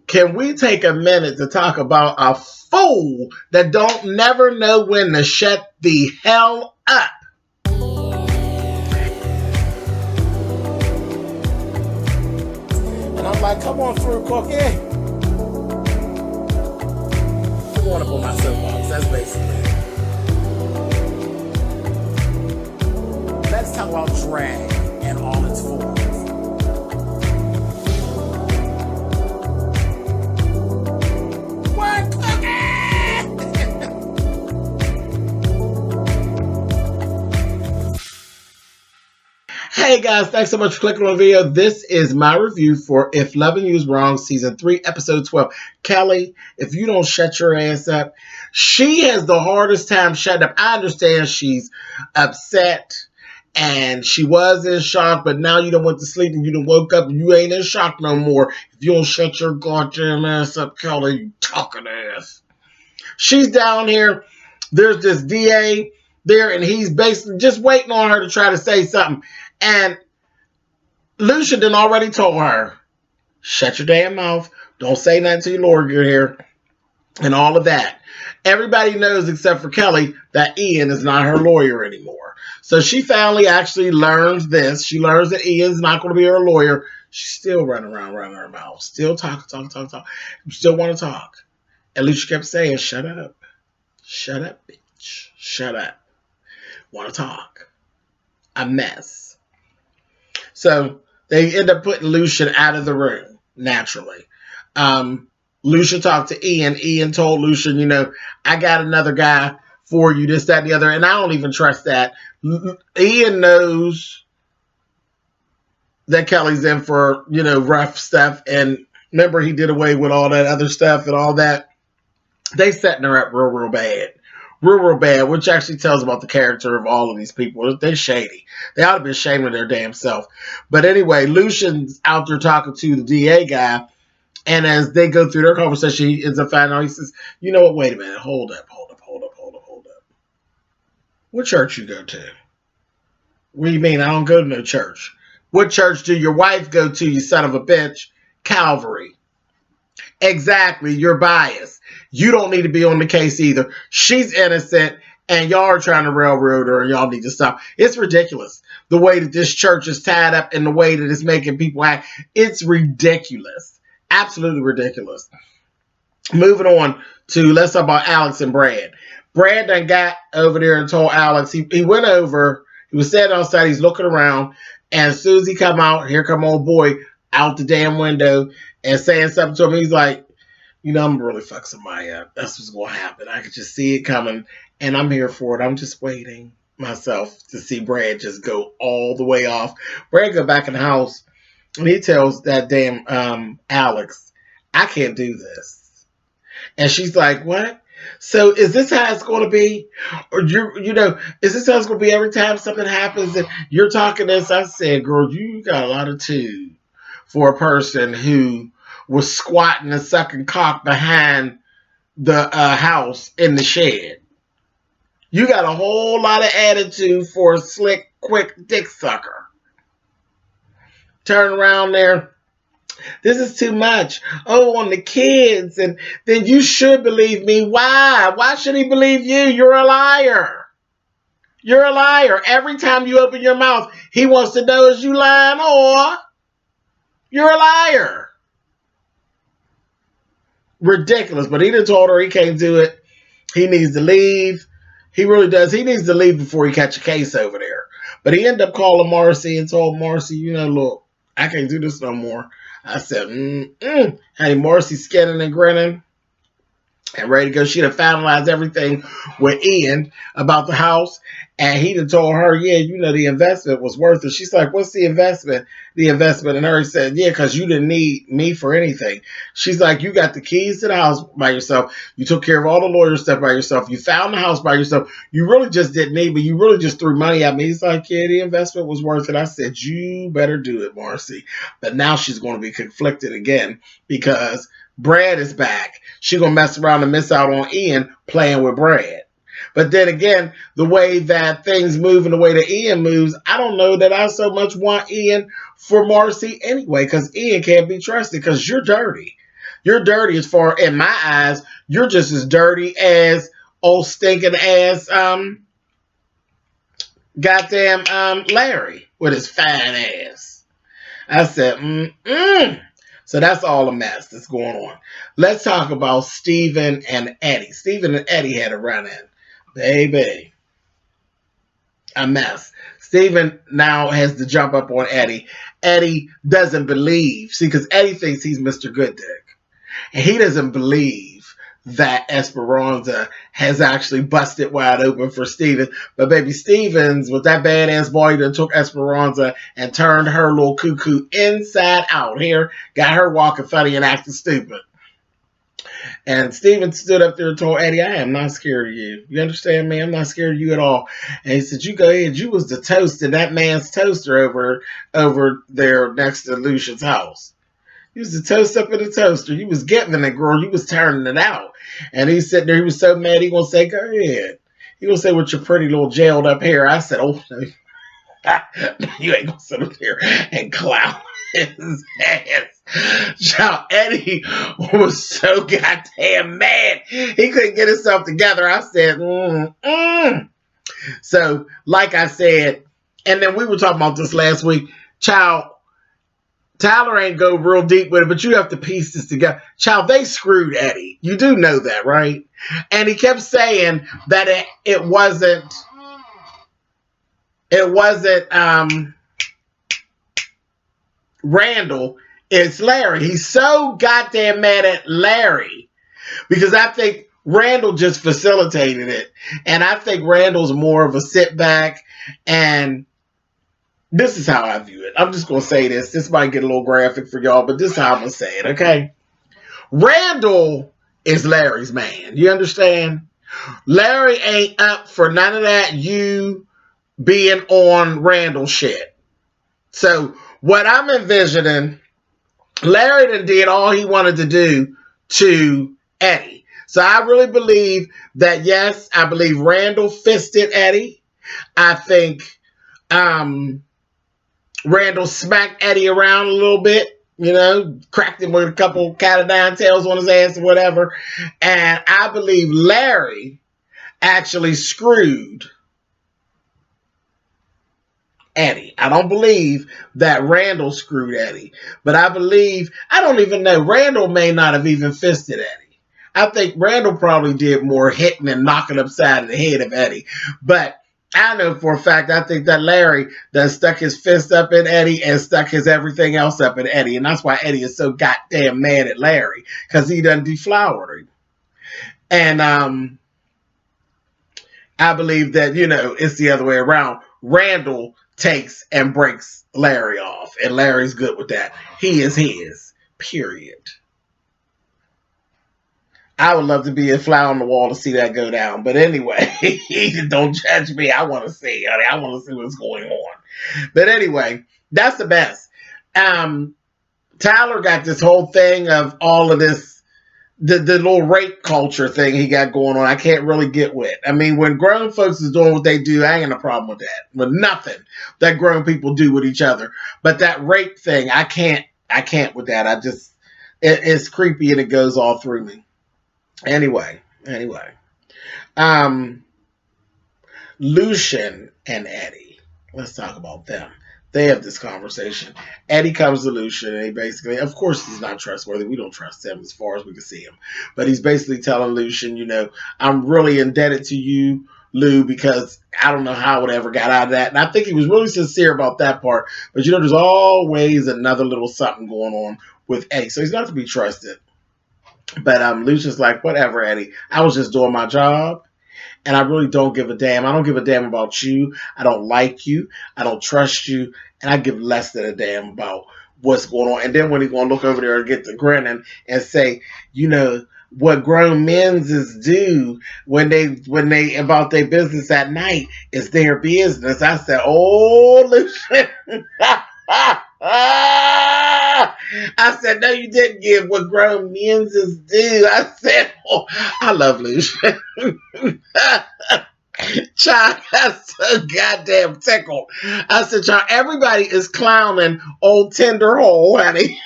can we take a minute to talk about a fool that don't never know when to shut the hell up? And I'm like, come on through, Cookie. I want to put my soapbox. That's basically it. Let's talk about drag and all its forms. What, Cookie? Hey guys, thanks so much for clicking on the video. This is my review for If Loving You Is Wrong, Season 3, Episode 12. Kelly, if you don't shut your ass up, she has the hardest time shutting up. I understand she's upset and she was in shock, but now you done went to sleep and you done woke up and you ain't in shock no more. If you don't shut your goddamn ass up, Kelly, you talking ass. She's down here. There's this DA there and he's basically just waiting on her to try to say something. And Lucia done already told her, shut your damn mouth. Don't say nothing to your lawyer here. And all of that. Everybody knows except for Kelly that Ian is not her lawyer anymore. So she finally actually learns this. She learns that Ian's not going to be her lawyer. She's still running around running her mouth. Still talk. Still want to talk. And Lucia kept saying, shut up. Shut up, bitch. Shut up. Want to talk. A mess. So they end up putting Lucian out of the room, naturally. Lucian talked to Ian. Ian told Lucian, you know, I got another guy for you, this, that, and the other. And I don't even trust that. Ian knows that Kelly's in for, you know, rough stuff. And remember, he did away with all that other stuff and all that. They setting her up real bad. Real bad, which actually tells about the character of all of these people. They're shady. They ought to be ashamed of their damn self. But anyway, Lucian's out there talking to the DA guy, and as they go through their conversation, he ends up finding out, he says, you know what, wait a minute, hold up. What church you go to? What do you mean, I don't go to no church? What church do your wife go to, you son of a bitch? Calvary. Exactly, you're biased. You don't need to be on the case either. She's innocent, and y'all are trying to railroad her, and y'all need to stop. It's ridiculous. The way that this church is tied up and the way that it's making people act. It's ridiculous. Absolutely ridiculous. Moving on to, let's talk about Alex and Brad. Brad done got over there and told Alex, he went over, he was standing outside, he's looking around, and as soon as he come out, here come old boy out the damn window and saying something to him. He's like, you know, I'm going to really fuck somebody up. That's what's going to happen. I could just see it coming, and I'm here for it. I'm just waiting myself to see Brad just go all the way off. Brad go back in the house, and he tells that damn Alex, I can't do this. And she's like, what? So is this how it's going to be? Or, you know, is this how it's going to be every time something happens and you're talking this? I said, girl, you got a lot of tube for a person who was squatting and sucking cock behind the house in the shed. You got a whole lot of attitude for a slick, quick dick sucker. Turn around there. This is too much. Oh, on the kids. And then you should believe me. Why? Why should he believe you? You're a liar. You're a liar. Every time you open your mouth, he wants to know, is you lying or you're a liar. Ridiculous. But he done told her he can't do it. He needs to leave. He really does. He needs to leave before he catch a case over there. But he ended up calling Marcy and told Marcy, you know, look, I can't do this no more. I said, Hey, Marcy scanning and grinning and ready to go. She'd have finalized everything with Ian about the house. And he done told her, yeah, you know, the investment was worth it. She's like, what's the investment? The investment. And her said, yeah, because you didn't need me for anything. She's like, you got the keys to the house by yourself. You took care of all the lawyer stuff by yourself. You found the house by yourself. You really just didn't need me. You really just threw money at me. He's like, yeah, the investment was worth it. I said, you better do it, Marcy. But now she's going to be conflicted again because Brad is back. She's going to mess around and miss out on Ian playing with Brad. But then again, the way that things move and the way that Ian moves, I don't know that I so much want Ian for Marcy anyway, because Ian can't be trusted because you're dirty. You're dirty as far, in my eyes, you're just as dirty as old stinking ass, goddamn, Larry with his fine ass. I said, So that's all a mess that's going on. Let's talk about Steven and Eddie. Steven and Eddie had a run-in. Baby. A mess. Steven now has to jump up on Eddie. Eddie doesn't believe. See, because Eddie thinks he's Mr. Good Dick. And he doesn't believe that Esperanza has actually busted wide open for Steven. But baby, Stevens, with that badass boy that took Esperanza and turned her little cuckoo inside out here, got her walking funny and acting stupid. And Steven stood up there and told Eddie, I am not scared of you. You understand me? I'm not scared of you at all. And he said, you go ahead. You was the toast in that man's toaster over there next to Lucian's house. You was the toast up in the toaster. You was getting it, girl. You was turning it out. And he's sitting there. He was so mad. He gonna say, go ahead. He gonna say, with your pretty little jailed up hair. I said, oh, no. You ain't gonna sit up there and clown his ass. Child, Eddie was so goddamn mad. He couldn't get himself together. I said, So, like I said, and then we were talking about this last week. Child, Tyler ain't go real deep with it, but you have to piece this together. Child, they screwed Eddie. You do know that, right? And he kept saying that it wasn't Randall, it's Larry. He's so goddamn mad at Larry because I think Randall just facilitated it. And I think Randall's more of a sit back, and this is how I view it. I'm just going to say this. This might get a little graphic for y'all, but this is how I'm going to say it, okay? Randall is Larry's man. You understand? Larry ain't up for none of that you being on Randall shit. So what I'm envisioning, Larry done did all he wanted to do to Eddie. So I really believe that, yes, I believe Randall fisted Eddie. I think Randall smacked Eddie around a little bit, you know, cracked him with a couple cat of nine tails on his ass or whatever. And I believe Larry actually screwed Eddie. I don't believe that Randall screwed Eddie, but I don't even know, Randall may not have even fisted Eddie. I think Randall probably did more hitting and knocking upside of the head of Eddie. But I know for a fact, I think that Larry done stuck his fist up in Eddie and stuck his everything else up in Eddie. And that's why Eddie is so goddamn mad at Larry, because he done deflowered him. And I believe that, you know, it's the other way around. Randall takes and breaks Larry off, and Larry's good with that. He is his, period. I would love to be a fly on the wall to see that go down. But anyway, don't judge me. I want to see, honey. I want to see what's going on. But anyway, that's the best. Tyler got this whole thing of all of this, the little rape culture thing he got going on. I can't really get with. I mean, when grown folks is doing what they do, I ain't a problem with that. With nothing that grown people do with each other. But that rape thing, I can't with that. It's creepy and it goes all through me. Anyway. Lucian and Eddie. Let's talk about them. They have this conversation. Eddie comes to Lucian and he basically, of course he's not trustworthy. We don't trust him as far as we can see him. But he's basically telling Lucian, you know, I'm really indebted to you, Lou, because I don't know how it ever got out of that. And I think he was really sincere about that part. But, you know, there's always another little something going on with Eddie. So he's not to be trusted. But Lucian's like, whatever, Eddie. I was just doing my job. And I really don't give a damn. I don't give a damn about you. I don't like you. I don't trust you. And I give less than a damn about what's going on. And then when he's going to look over there and get the grinning and say, you know, what grown men's is do when they about their business at night is their business. I said, oh, Lucian. I said, no, you didn't give what grown men's is due. I said, oh, I love Lucian. Child, that's so goddamn tickled. I said, child, everybody is clowning old Tenderhole, honey.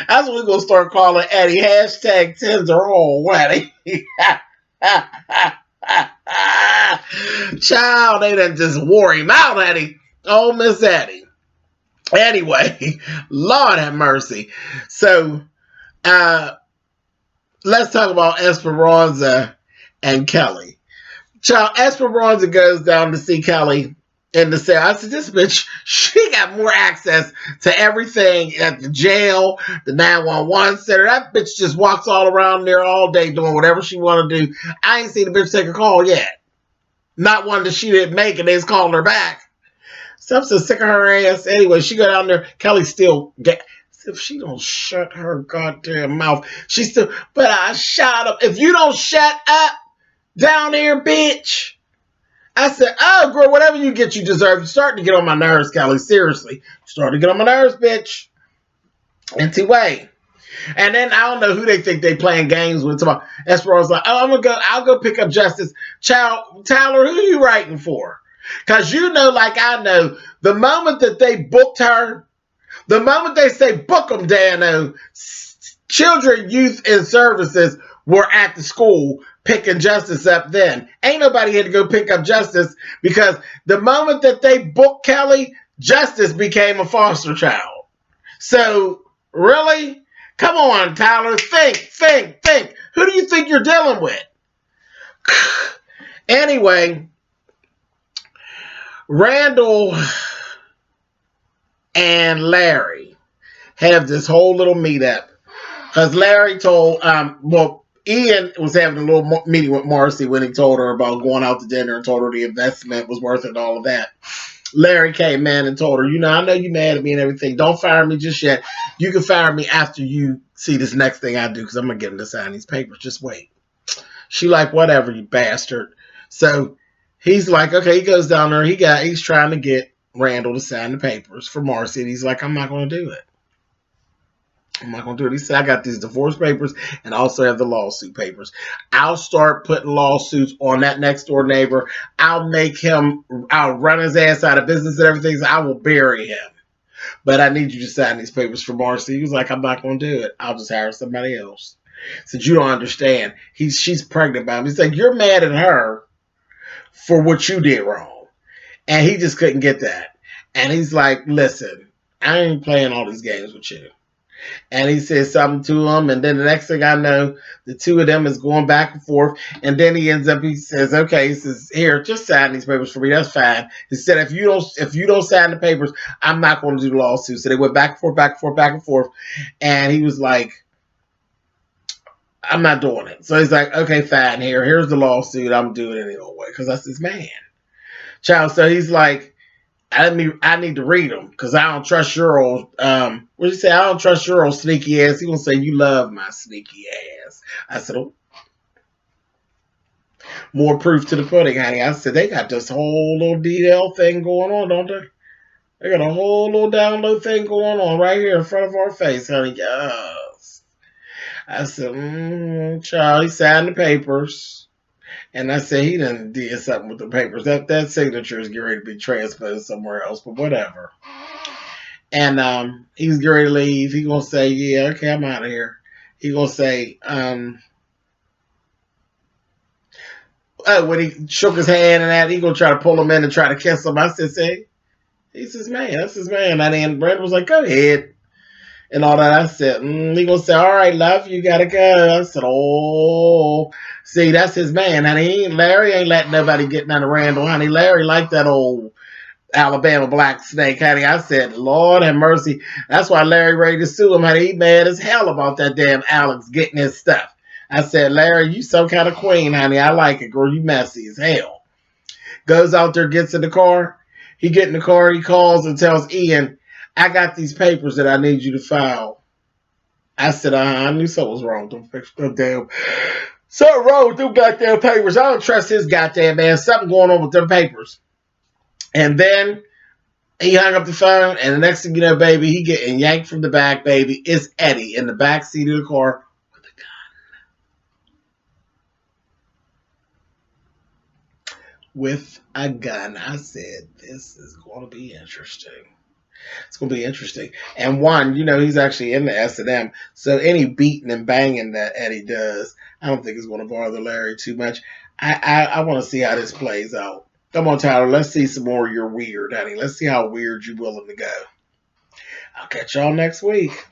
That's what we're going to start calling Eddie. Hashtag Tenderhole Wedding. Child, they done just wore him out, Eddie. Oh, Miss Eddie. Anyway, Lord have mercy. So, let's talk about Esperanza and Kelly. Child, Esperanza goes down to see Kelly in the cell. I said, this bitch, she got more access to everything at the jail, the 911 center. That bitch just walks all around there all day doing whatever she want to do. I ain't seen the bitch take a call yet. Not one that she didn't make, and they just calling her back. So I'm so sick of her ass. Anyway, she go down there. Kelly still get. If she don't shut her goddamn mouth, she still. But I shot up. If you don't shut up down there, bitch. I said, oh, girl, whatever you get, you deserve. You're starting to get on my nerves, Kelly. Seriously. You're starting to get on my nerves, bitch. Anyway. And then I don't know who they think they playing games with. Esperanza's like, oh, I'll go pick up Justice. Child, Tyler, who are you writing for? Because you know, like I know, the moment that they booked her, the moment they say book them, Dano, children, youth, and services were at the school picking Justice up then. Ain't nobody had to go pick up Justice because the moment that they booked Kelly, Justice became a foster child. So, really? Come on, Tyler. Think. Who do you think you're dealing with? Anyway, Randall and Larry have this whole little meetup. Because Larry told, Ian was having a little meeting with Marcy when he told her about going out to dinner and told her the investment was worth it and all of that. Larry came in and told her, I know you mad at me and everything. Don't fire me just yet. You can fire me after you see this next thing I do because I'm going to get him to sign these papers. Just wait. She like, whatever, you bastard. So he's like, okay, he goes down there. He's trying to get Randall to sign the papers for Marcy. And he's like, I'm not going to do it. I'm not going to do it. He said, I got these divorce papers and I also have the lawsuit papers. I'll start putting lawsuits on that next door neighbor. I'll run his ass out of business and everything. So I will bury him. But I need you to sign these papers for Marcy. He was like, I'm not going to do it. I'll just hire somebody else. Said, you don't understand. She's pregnant by him. He's like, you're mad at her for what you did wrong. And he just couldn't get that. And he's like, listen, I ain't playing all these games with you. And he says something to him, and then the next thing I know, the two of them is going back and forth, and then he says, okay, he says, here, just sign these papers for me, that's fine. He said, if you don't sign the papers, I'm not going to do the lawsuit. So they went back and forth, and he was like, I'm not doing it. So he's like, okay, fine, here's the lawsuit, I'm doing it anyway, because that's his man. Child, so he's like, I need to read them because I don't trust your old, what did you say? I don't trust your old sneaky ass. He gonna say, you love my sneaky ass. I said, oh. More proof to the pudding, honey. I said, they got this whole little DL thing going on, don't they? They got a whole little download thing going on right here in front of our face, honey. Yes. I said, child, he signed the papers. And I said, he done did something with the papers. That signature is getting ready to be transposed somewhere else, but whatever. And he's getting ready to leave. He gonna say, yeah, okay, I'm out of here. He gonna say, when he shook his hand and that, he gonna try to pull him in and try to kiss him. I said, say, he's his man. That's his man. And then Brandon was like, go ahead. And all that. I said, he gonna say, all right, love, you gotta go. I said, oh, see, that's his man. Honey, Larry ain't letting nobody get none of Randall, honey. Larry like that old Alabama black snake, honey. I said, Lord have mercy. That's why Larry ready to sue him, honey. He mad as hell about that damn Alex getting his stuff. I said, Larry, you some kind of queen, honey. I like it, girl. You messy as hell. Goes out there, gets in the car. He get in the car, he calls and tells Ian, I got these papers that I need you to file. I said, I knew something was wrong with them damn. Something wrong with them goddamn papers. I don't trust his goddamn man. Something going on with them papers. And then he hung up the phone, and the next thing you know, baby, he getting yanked from the back, baby. It's Eddie in the back seat of the car with a gun. With a gun. I said, this is going to be interesting. It's gonna be interesting. And one, he's actually in the S&M, so any beating and banging that Eddie does, I don't think it's gonna bother Larry too much. I want to see how this plays out. Come on, Tyler. Let's see some more of your weird, honey. Let's see how weird you're willing to go. I'll catch y'all next week.